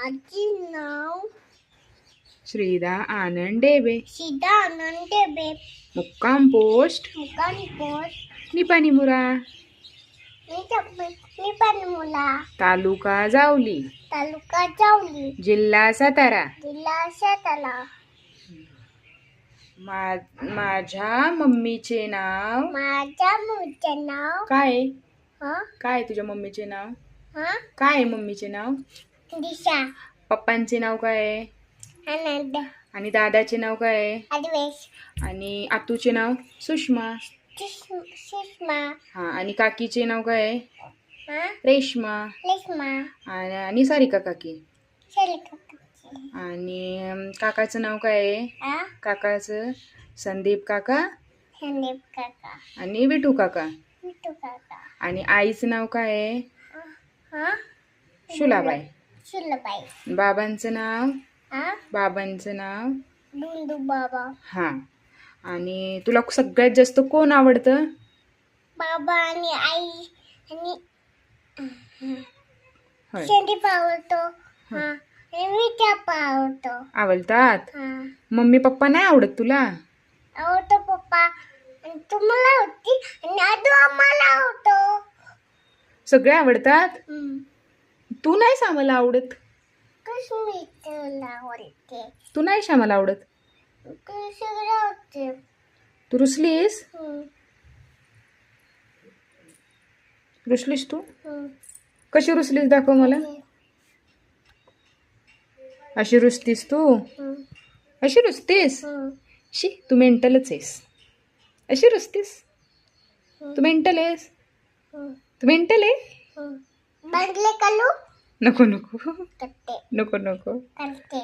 माझे नाव श्रीदा आनंद डेबे. सीता आनंद डेबे. मुक्काम पोस्ट मुक्काम पोस्ट निपाणीमुरा. निपाणीमुरा. तालुका जावली. तालुका जावली. जिल्हा सातारा. जिल्हा सातारा. माझ्या मम्मीचे नाव. माझ्या मुलीचे नाव काय? हा काय तुझ्या मम्मीचे नाव? हा काय आहे मम्मीचे नाव? दिशा. पप्पांचे नाव काय आहे? आनंद. आणि दादाचे नाव काय आहे? अद्वेश. आणि आतूचे नाव? सुषमा. सुषमा. हा. आणि काकीचे नाव काय आहे? हा रेश्मा. रेश्मा. आणि सारिका काकी. शरिका. आणि काकाचं नाव काय आहे? हा काकाचं संदीप काका संदीप काका. आणि विठू काका. मिठू काका. आणि आईचं नाव काय आहे? हा शुलाबाई. शुलबाई. बाबांचं नाव? हा बाबांचं नाव? दुंदू बाबा. हा. आणि तुला सगळ्यात जास्त कोण आवडतं? बाबा आणि आई आणि होय. संदीप आवडतो. हा आणि विचाप आवडतो. आवडतात. हा मम्मी पप्पा नाही आवडत तुला? आवडतो पप्पा आणि तुम्हाला आवडती आणि आजू आम्हाला आवडतो. सगळे आवडतात. तू नाहीस आम्हाला आवडत. कश्मीर तुला आवडते. तू नाहीस आम्हाला आवडत. सगळं आवडते. तू रुसलीस? रुसलीस तू? कशी रुसलीस दाखव मला. अशी रुसतीस तू? अशी रुसतीस? शी तू मेंटलच आहेस. अशी रुसतीस? तू मेंटल आहेस? तू मेंटल आहे? बंगले कलू नको नको करते. नको नको. करते.